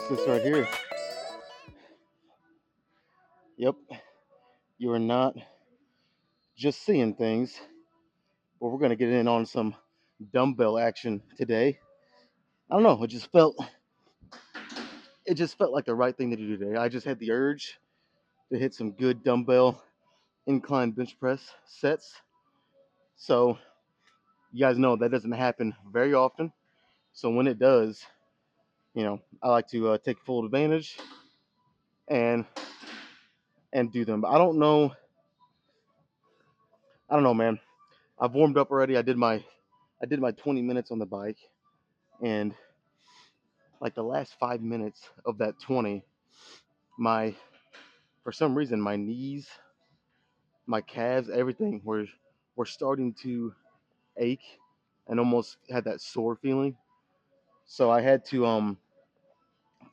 this right here. Yep, you are not just seeing things, but we're gonna get in on some dumbbell action today. I don't know, it just felt like the right thing to do today. I just had the urge to hit some good dumbbell incline bench press sets. So you guys know that doesn't happen very often. So when it does, I like to take full advantage and do them. But I don't know, man. I've warmed up already. I did my 20 minutes on the bike, and like the last 5 minutes of that 20, my for some reason my knees, my calves, everything were starting to ache and almost had that sore feeling. So I had to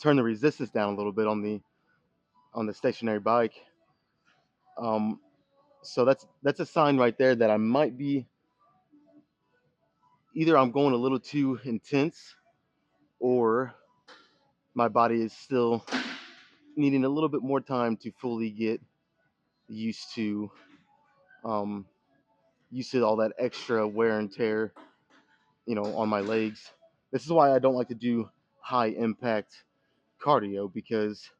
turn the resistance down a little bit on the stationary bike. Um, so that's a sign right there that I might be either I'm going a little too intense, or my body is still needing a little bit more time to fully get used to um, all that extra wear and tear, on my legs. This is why I don't like to do high impact cardio, because,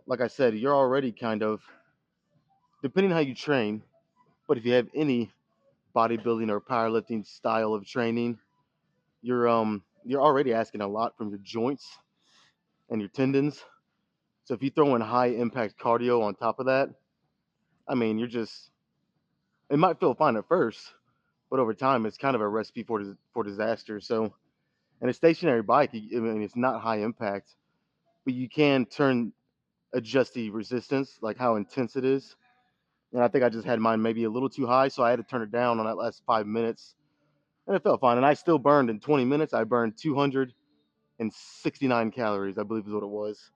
like I said, you're already kind of, depending how you train, but if you have any bodybuilding or powerlifting style of training, you're already asking a lot from your joints and your tendons. So if you throw in high impact cardio on top of that, I mean, it might feel fine at first, but over time it's kind of a recipe for disaster. So, and a stationary bike, I mean, it's not high impact, but you can adjust the resistance, like how intense it is. And I think I just had mine maybe a little too high, so I had to turn it down on that last 5 minutes, and it felt fine. And I still burned in 20 minutes. I burned 269 calories, I believe is what it was.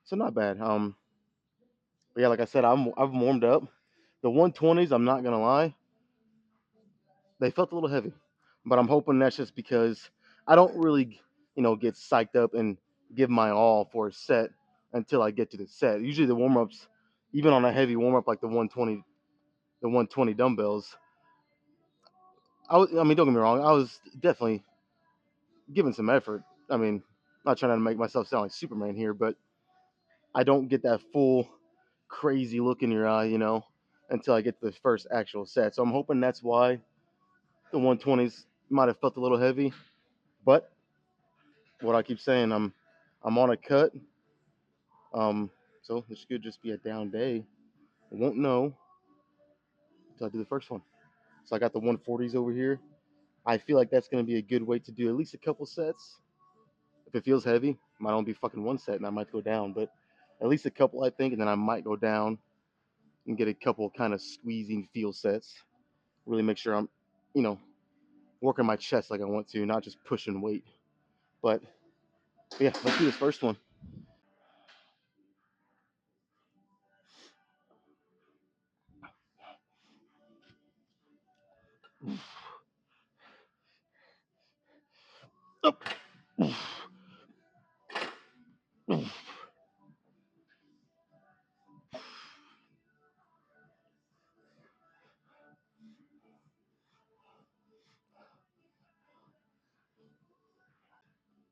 So not bad. But yeah, like I said, I've warmed up. The 120s, I'm not gonna lie, they felt a little heavy, but I'm hoping that's just because I don't really, get psyched up and give my all for a set until I get to the set. Usually the warm ups, even on a heavy warm up like the 120 dumbbells, I mean, don't get me wrong, I was definitely giving some effort. I mean, I'm not trying to make myself sound like Superman here, but I don't get that full crazy look in your eye, until I get to the first actual set. So I'm hoping that's why the 120s might have felt a little heavy. But what I keep saying, I'm on a cut. Um, so this could just be a down day. I won't know until I do the first one. So I got the 140s over here. I feel like that's going to be a good way to do at least a couple sets. If it feels heavy, it might only be fucking one set and I might go down, but at least a couple, I think, and then I might go down and get a couple kind of squeezing feel sets. Really make sure I'm, you know, working my chest like I want to, not just pushing weight. But yeah, let's do this first one. Up.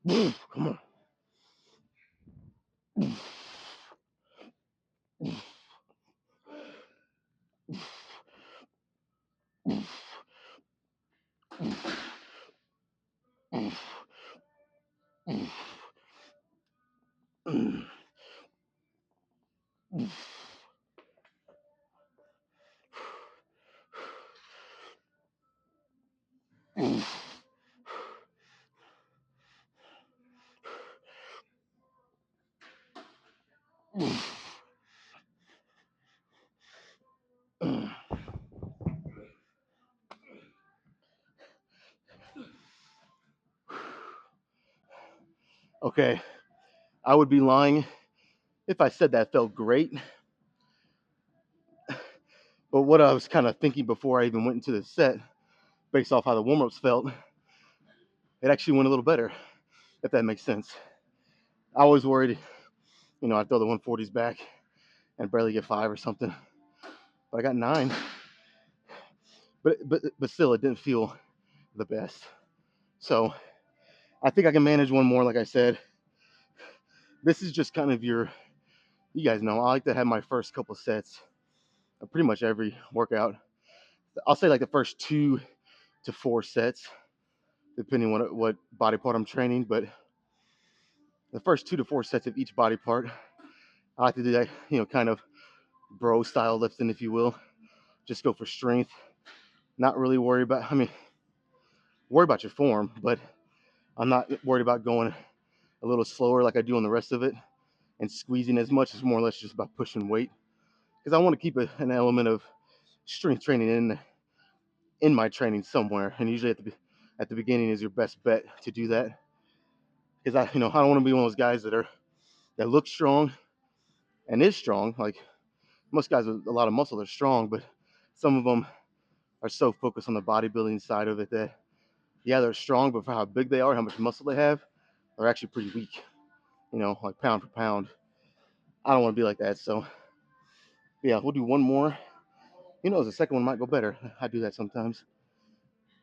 Come on. Okay, I would be lying if I said that felt great. But what I was kind of thinking before I even went into the set, based off how the warm ups felt, it actually went a little better, if that makes sense. I was worried, I'd throw the 140s back and barely get 5 or something, but I got 9. But still, it didn't feel the best. So I think I can manage one more. Like I said, this is just kind of you guys know, I like to have my first couple sets of pretty much every workout. I'll say like the first 2 to 4 sets, depending on what body part I'm training. But the first 2 to 4 sets of each body part, I like to do that, kind of bro style lifting, if you will. Just go for strength. Not really worry about your form, but I'm not worried about going a little slower like I do on the rest of it and squeezing as much. It's more or less just about pushing weight because I want to keep an element of strength training in my training somewhere. And usually at the beginning is your best bet to do that because I don't want to be one of those guys that look strong and is strong. Like most guys with a lot of muscle are strong, but some of them are so focused on the bodybuilding side of it that yeah, they're strong, but for how big they are, how much muscle they have, they're actually pretty weak. Like pound for pound. I don't want to be like that. So yeah, we'll do one more. The second one might go better. I do that sometimes.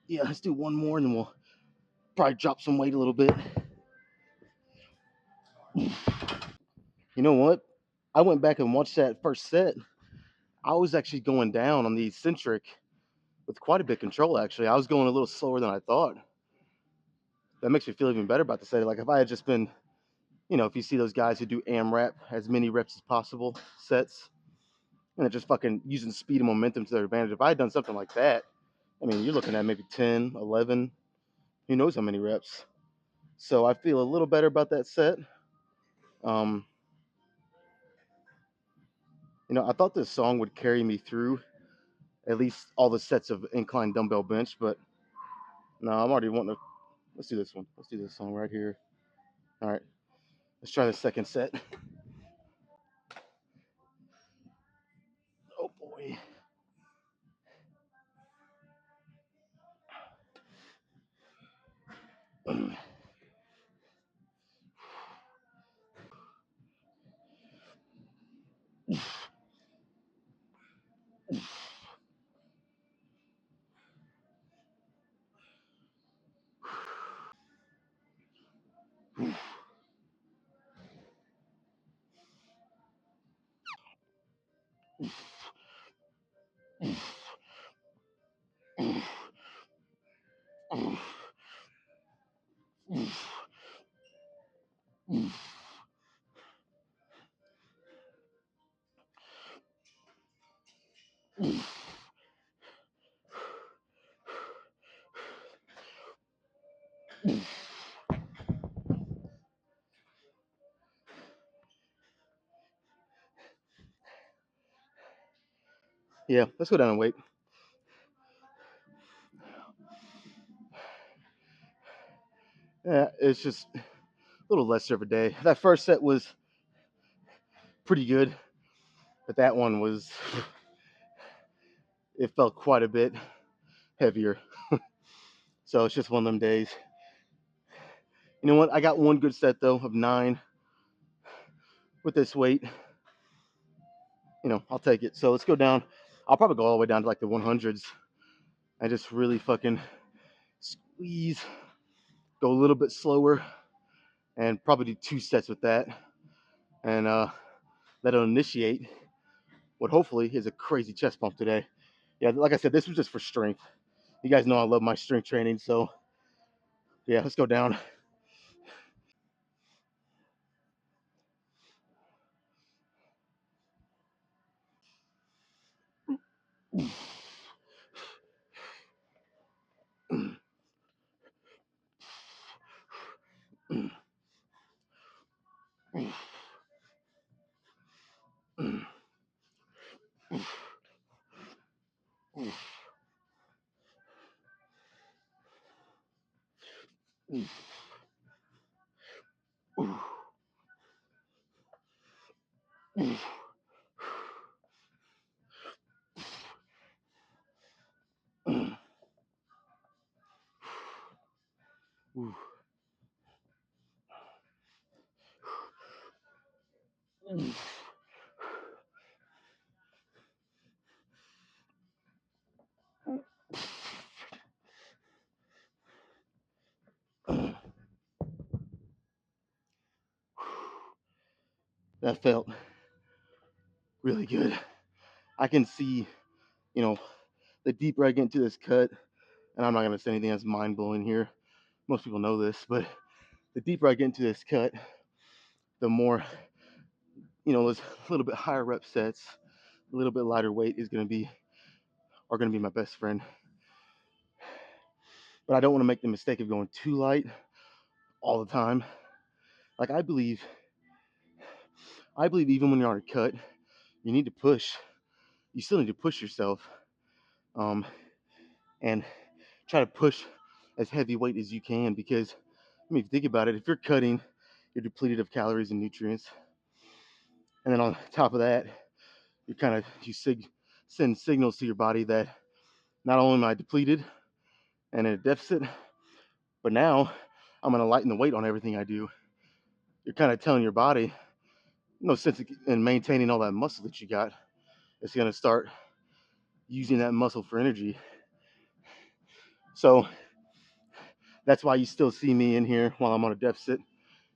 Yeah, let's do one more and then we'll probably drop some weight a little bit. You know what? I went back and watched that first set. I was actually going down on the eccentric with quite a bit of control, actually. I was going a little slower than I thought. That makes me feel even better about the set. Like if I had just been, if you see those guys who do AMRAP, as many reps as possible sets, and they're just fucking using speed and momentum to their advantage. If I had done something like that, I mean, you're looking at maybe 10, 11, who knows how many reps. So I feel a little better about that set. Um, I thought this song would carry me through at least all the sets of incline dumbbell bench, but no, I'm already wanting to. Let's do this one. Let's do this song right here. All right, let's try the second set. Oh boy. Yeah, let's go down and wait. Yeah, it's just a little less of a day. That first set was pretty good, but that one it felt quite a bit heavier. So it's just one of them days. You know what? I got one good set though of 9 with this weight. I'll take it. So let's go down. I'll probably go all the way down to like the 100s. I just really fucking squeeze, go a little bit slower, and probably do 2 sets with that. And that'll initiate what hopefully is a crazy chest pump today. Yeah, like I said, this was just for strength. You guys know I love my strength training, so yeah, let's go down. That felt really good. I can see, you know, the deeper I get into this cut, and I'm not going to say anything that's mind blowing here. Most people know this, but the deeper I get into this cut, the more, those little bit higher rep sets, a little bit lighter weight are going to be my best friend. But I don't want to make the mistake of going too light all the time. Like I believe even when you're on a cut, you need to push. You still need to push yourself, um, and try to push as heavy weight as you can. Because I mean, if you think about it, if you're cutting, you're depleted of calories and nutrients, and then on top of that, send signals to your body that not only am I depleted and in a deficit, but now I'm going to lighten the weight on everything I do. You're kind of telling your body, no sense in maintaining all that muscle that you got. It's going to start using that muscle for energy. So that's why you still see me in here while I'm on a deficit,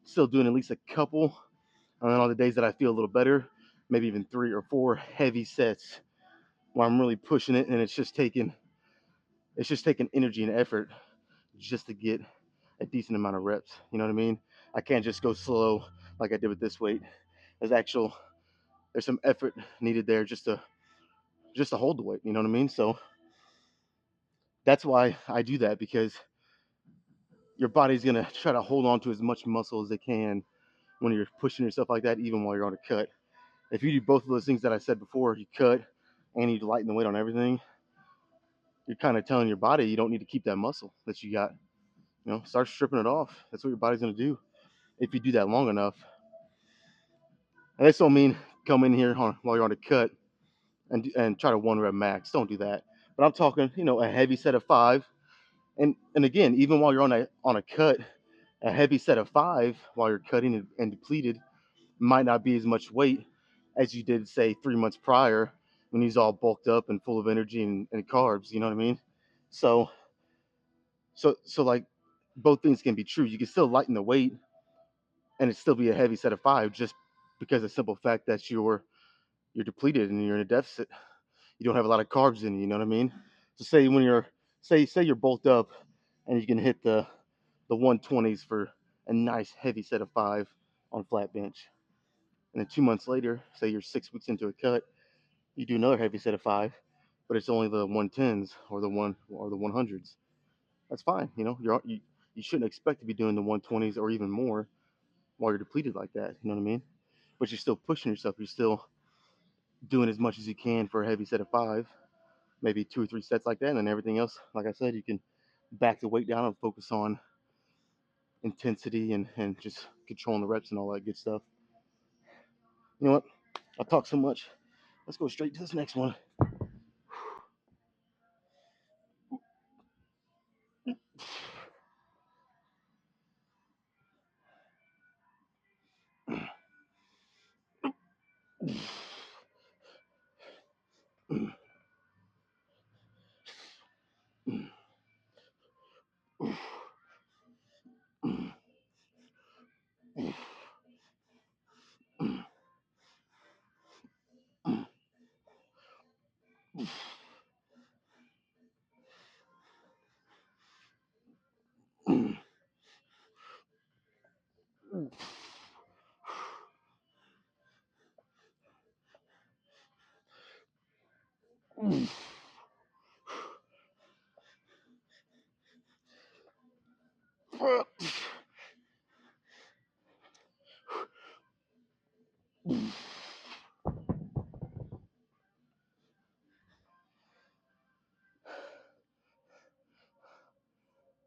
still doing at least a couple. And then on the days that I feel a little better, maybe even 3 or 4 heavy sets where I'm really pushing it, and it's just taking energy and effort just to get a decent amount of reps. You know what I mean? I can't just go slow like I did with this weight. There's some effort needed there just to hold the weight. You know what I mean? So that's why I do that, because your body's gonna try to hold on to as much muscle as they can when you're pushing yourself like that, even while you're on a cut. If you do both of those things that I said before, you cut and you lighten the weight on everything, you're kind of telling your body you don't need to keep that muscle that you got. Start stripping it off. That's what your body's gonna do if you do that long enough. And this don't mean come in here while you're on a cut and try to 1 rep max. Don't do that. But I'm talking, a heavy set of 5. And again, even while you're on a cut, a heavy set of 5 while you're cutting and depleted might not be as much weight as you did, say, 3 months prior when he's all bulked up and full of energy and carbs. You know what I mean? So like both things can be true. You can still lighten the weight and it still be a heavy set of 5, just because of the simple fact that you're depleted and you're in a deficit. You don't have a lot of carbs in you. You know what I mean? So say you're bulked up and you can hit the 120s for a nice heavy set of 5 on flat bench. And then 2 months later, say you're 6 weeks into a cut, you do another heavy set of 5, but it's only the 110s or the 100s. That's fine. You shouldn't expect to be doing the 120s or even more while you're depleted like that. You know what I mean? But you're still pushing yourself. You're still doing as much as you can for a heavy set of 5, maybe 2 or 3 sets like that, and then everything else, like I said, you can back the weight down and focus on intensity and just controlling the reps and all that good stuff. You know what? I talked so much. Let's go straight to this next one.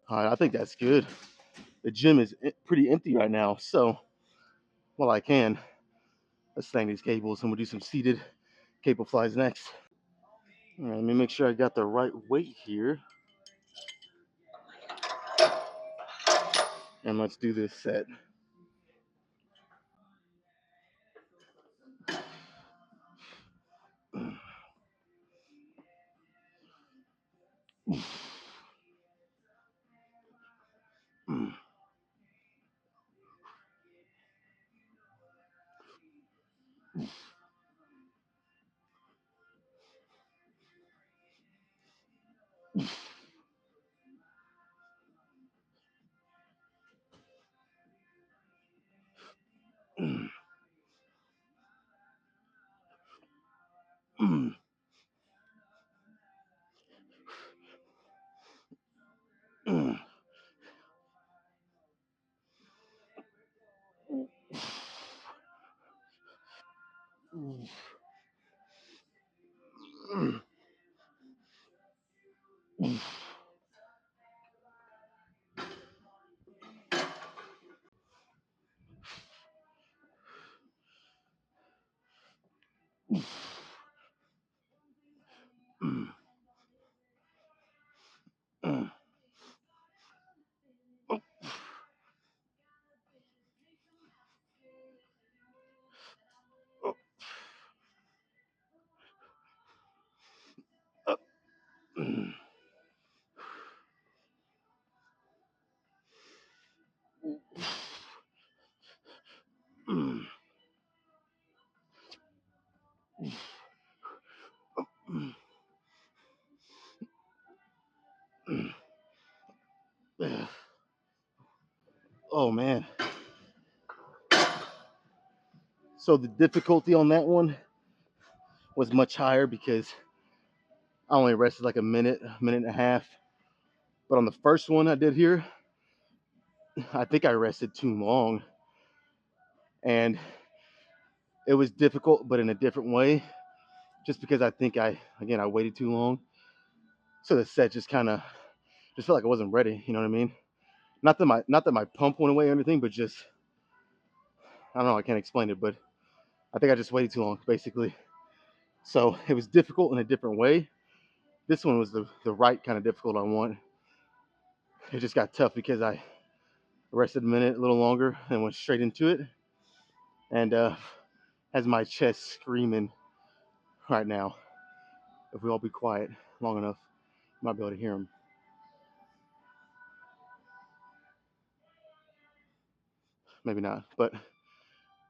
All right, I think that's good. The gym is pretty empty right now, so while I can, let's hang these cables and we'll do some seated cable flies next. All right, let me make sure I got the right weight here. And let's do this set. Oh man. So the difficulty on that one was much higher because I only rested like a minute and a half. But on the first one I did here, I think I rested too long. And it was difficult, but in a different way, just because I think I waited too long. So the set just kind of just felt like I wasn't ready. You know what I mean? Not that my pump went away or anything, but just I don't know. I can't explain it, but I think I just waited too long, basically. So it was difficult in a different way. This one was the right kind of difficult I want. It just got tough because I rested a minute, a little longer, and went straight into it. And has my chest screaming right now. If we all be quiet long enough, you might be able to hear them. Maybe not, but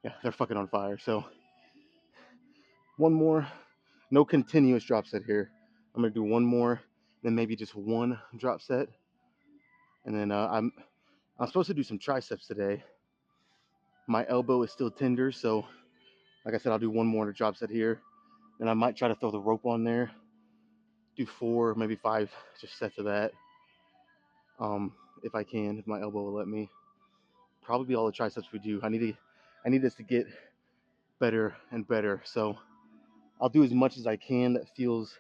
yeah, they're fucking on fire. So one more, no continuous drop set here. I'm gonna do one more, then maybe just one drop set, and then I'm supposed to do some triceps today. My elbow is still tender, so like I said, I'll do one more drop set here, and I might try to throw the rope on there, do 4, maybe 5 just sets of that, if I can, if my elbow will let me. Probably all the triceps we do. I need this to get better and better. So I'll do as much as I can that feels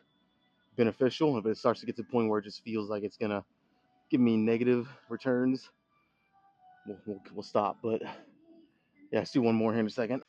beneficial. If it starts to get to the point where it just feels like it's gonna give me negative returns, we'll stop. But yeah, let's do one more here in a second.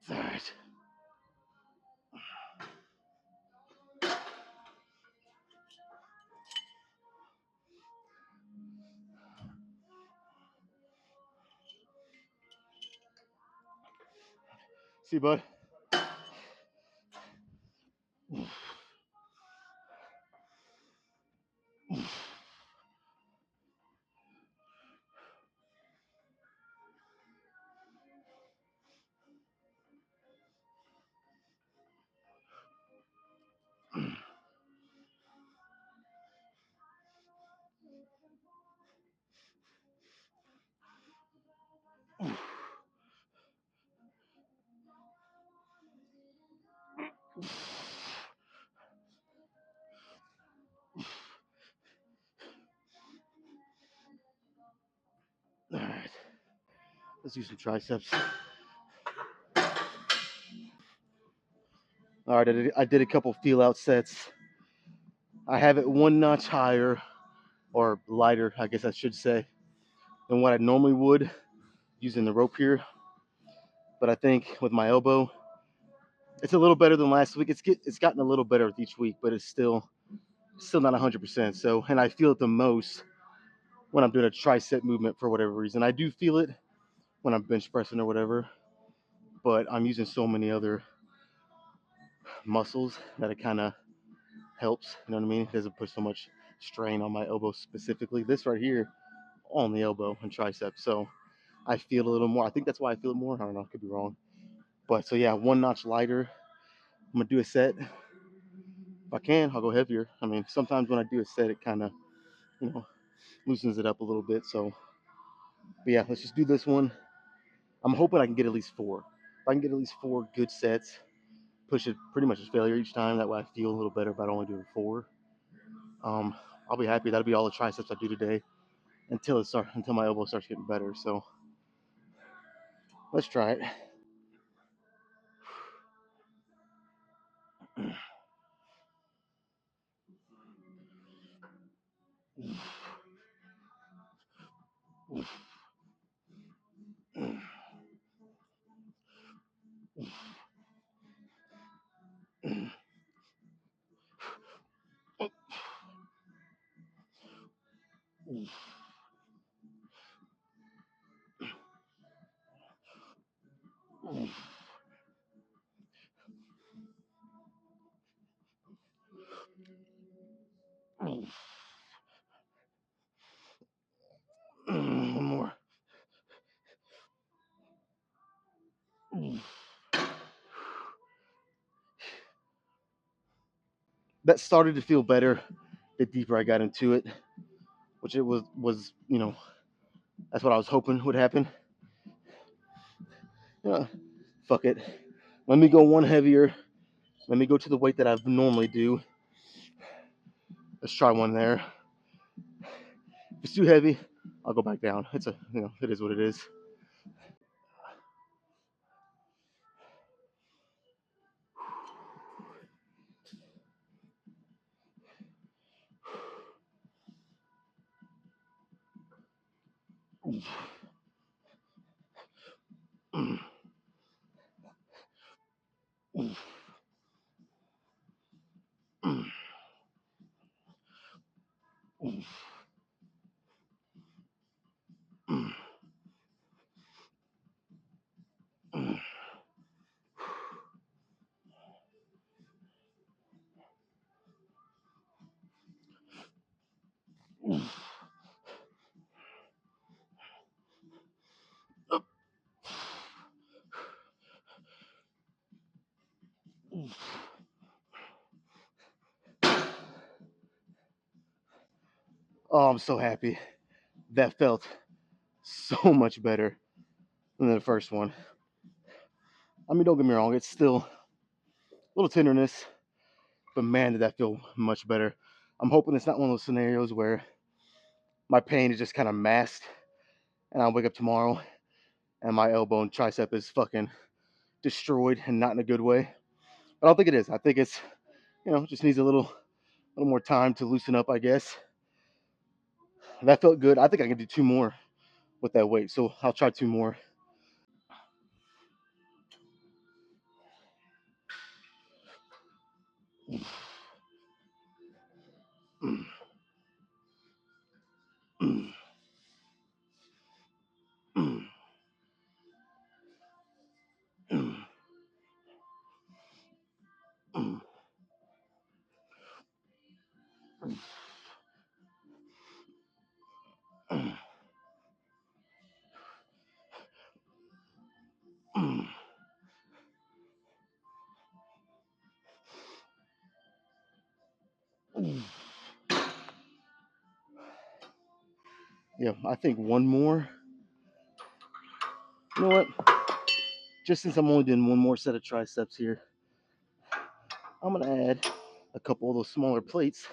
All right. See, bud. All right. Let's do some triceps. All right, I did a couple feel out sets. I have it one notch higher or lighter, I guess I should say, than what I normally would using the rope here. But I think with my elbow, it's a little better than last week. It's gotten a little better with each week, but it's still not 100%. So, and I feel it the most when I'm doing a tricep movement for whatever reason. I do feel it when I'm bench pressing or whatever, but I'm using so many other muscles that it kind of helps. You know what I mean? It doesn't put so much strain on my elbow specifically. This right here on the elbow and tricep. So I feel a little more. I think that's why I feel it more. I don't know. I could be wrong. But so yeah, one notch lighter. I'm gonna do a set. If I can, I'll go heavier. I mean, sometimes when I do a set, it kind of, you know, loosens it up a little bit. So, but yeah, let's just do this one. I'm hoping I can get at least four. If I can get at least four good sets, push it pretty much to failure each time. That way I feel a little better about only doing four. Um, I'll be happy. That'll be all the triceps I do today until my elbow starts getting better. So let's try it. One more. That started to feel better the deeper I got into it, which it was that's what I was hoping would happen. Yeah, fuck it. Let me go one heavier. Let me go to the weight that I normally do. Let's try one there. If it's too heavy, I'll go back down. It is what it is. Oh, I'm so happy. That felt so much better than the first one. I mean, don't get me wrong, it's still a little tenderness, but man, did that feel much better. I'm hoping it's not one of those scenarios where my pain is just kind of masked and I'll wake up tomorrow and my elbow and tricep is fucking destroyed and not in a good way. But I don't think it is. I think it's, just needs a little more time to loosen up, I guess. That felt good. I think I can do two more with that weight, so I'll try two more. Yeah, I think one more. You know what? Just since I'm only doing one more set of triceps here, I'm gonna add a couple of those smaller plates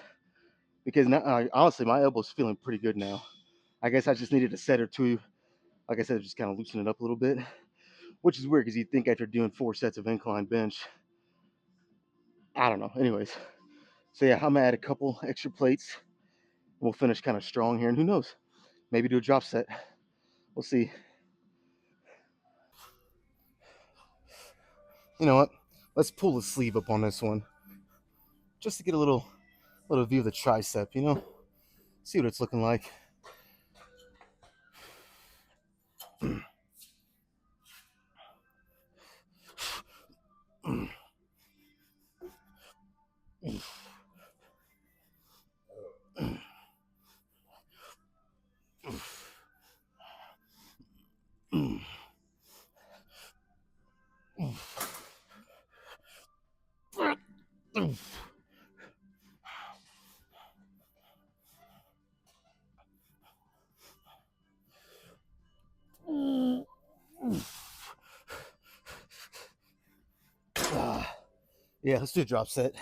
because now, honestly, my elbow's feeling pretty good now. I guess I just needed a set or two. Like I said, just kind of loosen it up a little bit, which is weird because you'd think after doing four sets of incline bench, I don't know. Anyways, so yeah, I'm gonna add a couple extra plates We'll finish kind of strong here, and who knows? Maybe do a drop set. We'll see. You know what? Let's pull the sleeve up on this one, just to get a little view of the tricep. You know, see what it's looking like. Yeah, let's do a drop set.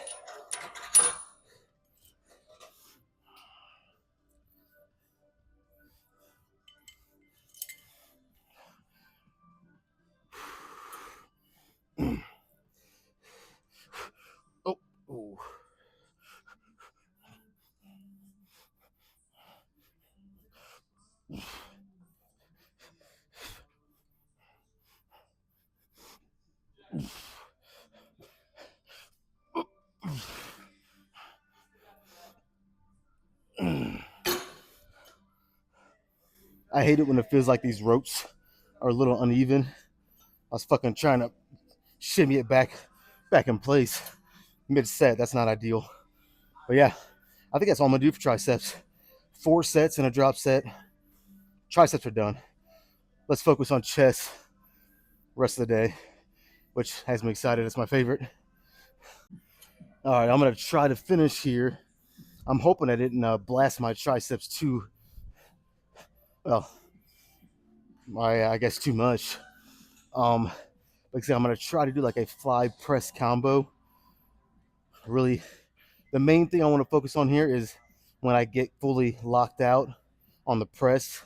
Oh, ooh. I hate it when it feels like these ropes are a little uneven. I was fucking trying to shimmy it back in place mid set. That's not ideal. But yeah, I think that's all I'm gonna do for triceps. 4 sets and a drop set. Triceps are done. Let's focus on chest rest of the day, which has me excited. It's my favorite. All right, I'm gonna try to finish here. I'm hoping I didn't blast my triceps too, well, I guess too much. Like I said, I'm gonna try to do like a fly press combo. Really, the main thing I want to focus on here is when I get fully locked out on the press.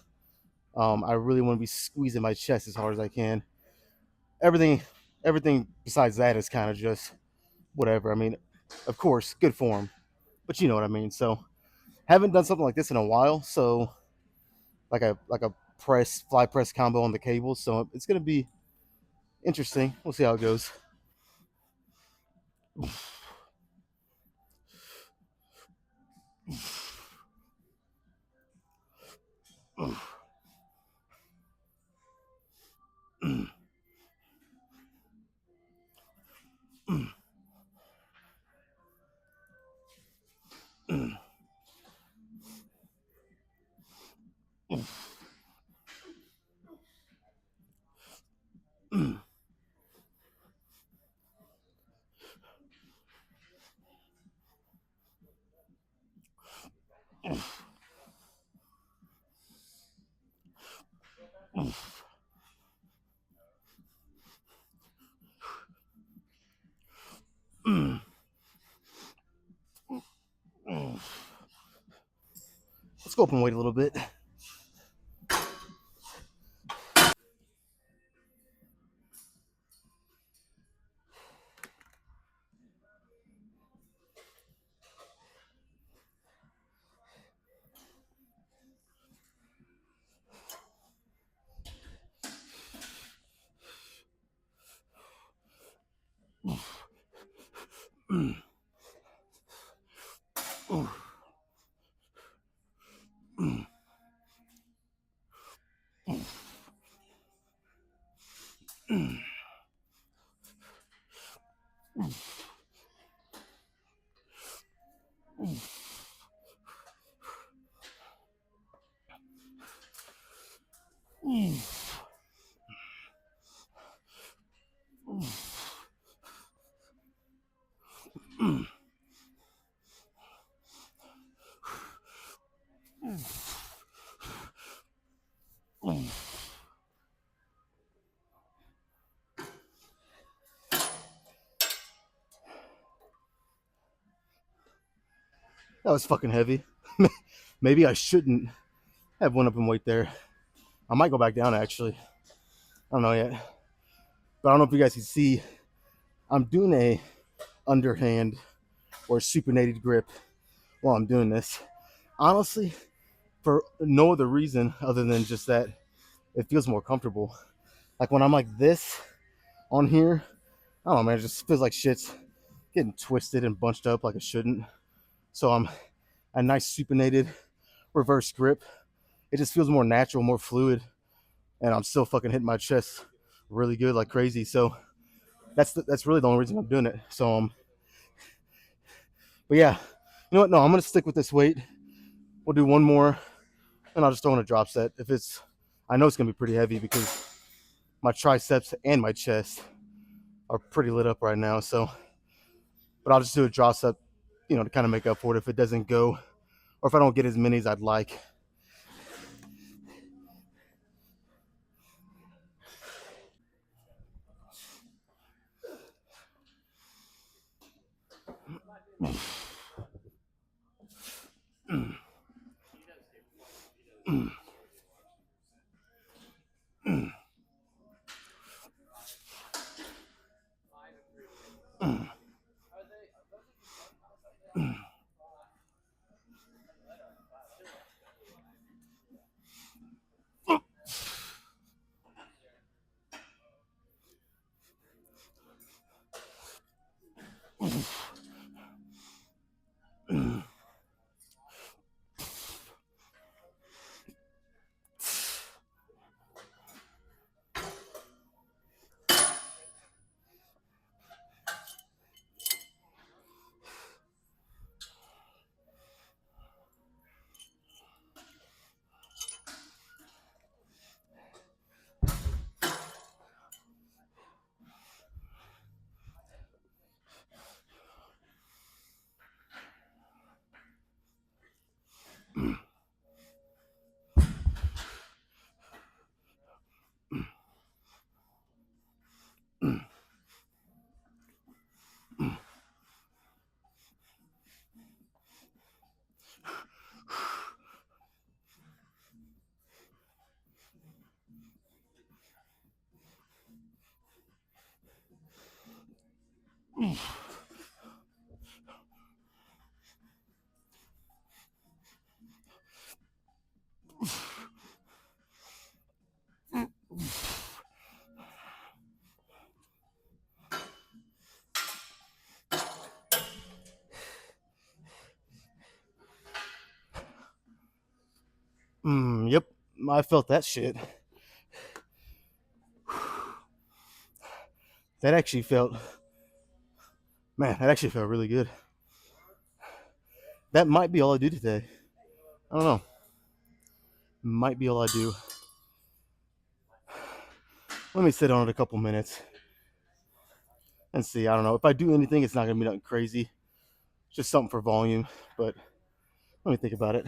I really want to be squeezing my chest as hard as I can. Everything, everything besides that is kind of just whatever. I mean, of course, good form, but you know what I mean. So, haven't done something like this in a while. So, like a fly press combo on the cable. So it's gonna be interesting. We'll see how it goes. Let's go up and wait a little bit. That was fucking heavy. Maybe I shouldn't have went up and wait there. I might go back down actually. I don't know yet. But I don't know if you guys can see. I'm doing a underhand or supinated grip while I'm doing this. honestly, for no other reason other than just that it feels more comfortable. Like when I'm like this on here, I don't know, man, it just feels like shit's getting twisted and bunched up like it shouldn't. So I'm a nice supinated reverse grip. It just feels more natural, more fluid, and I'm still fucking hitting my chest really good, like crazy. So that's really the only reason I'm doing it. So but yeah, you know what? No, I'm gonna stick with this weight. We'll do one more, and I'll just throw in a drop set. If it's, I know it's gonna be pretty heavy because my triceps and my chest are pretty lit up right now. So, but I'll just do a drop set, you know, to kind of make up for it if it doesn't go, or if I don't get as many as I'd like. Yep, I felt that shit. That actually felt, man, that actually felt really good. That might be all I do today. I don't know. Might be all I do. Let me sit on it a couple minutes and see. I don't know. If I do anything, it's not gonna be nothing crazy. Just something for volume. But let me think about it.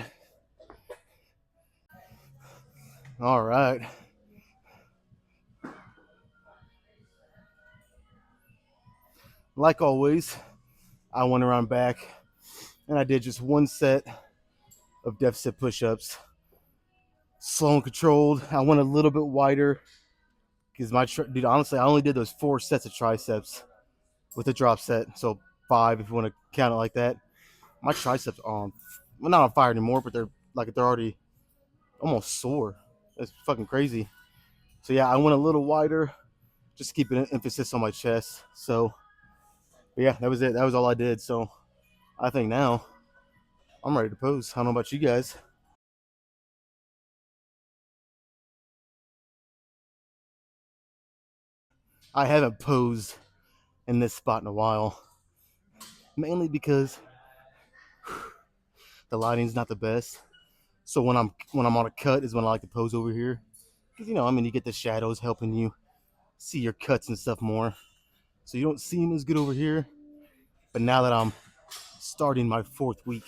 All right. Like always, I went around back and I did just one set of deficit push-ups. Slow and controlled. I went a little bit wider because dude, honestly, I only did those 4 sets of triceps with a drop set. So 5 if you want to count it like that. My triceps are on, well, not on fire anymore, but they're already almost sore. It's fucking crazy. So yeah, I went a little wider, just keeping an emphasis on my chest. So but yeah, that was it. That was all I did. So I think now I'm ready to pose. I don't know about you guys. I haven't posed in this spot in a while, mainly because the lighting's not the best. So when I'm on a cut is when I like to pose over here, because you know, I mean, you get the shadows helping you see your cuts and stuff more. So you don't see them as good over here. But now that I'm starting my 4th week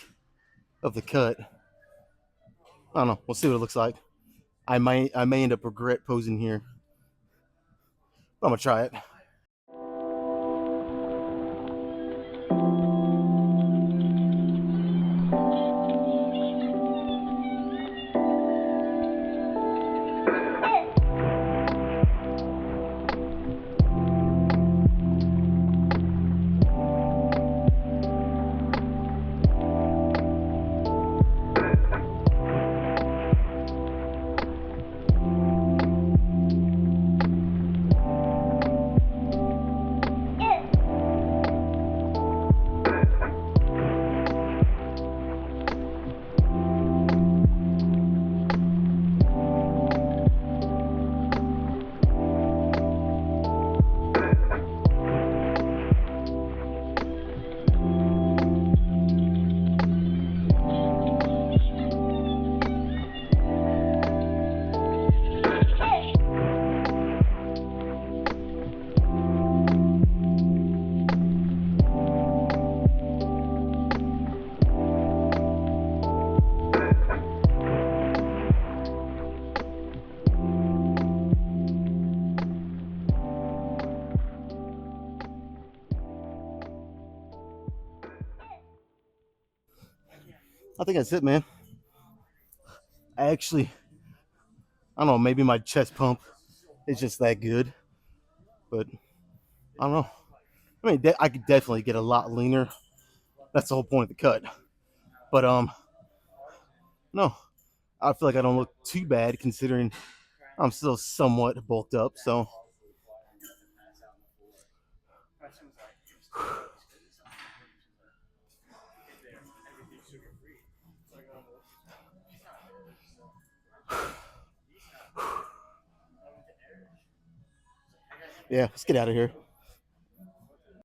of the cut, I don't know. We'll see what it looks like. I may end up regret posing here, but I'm gonna try it. I think that's it, man. I don't know, maybe my chest pump is just that good, but I don't know. I mean, I could definitely get a lot leaner. That's the whole point of the cut. But no, I feel like I don't look too bad considering I'm still somewhat bulked up. So yeah, let's get out of here.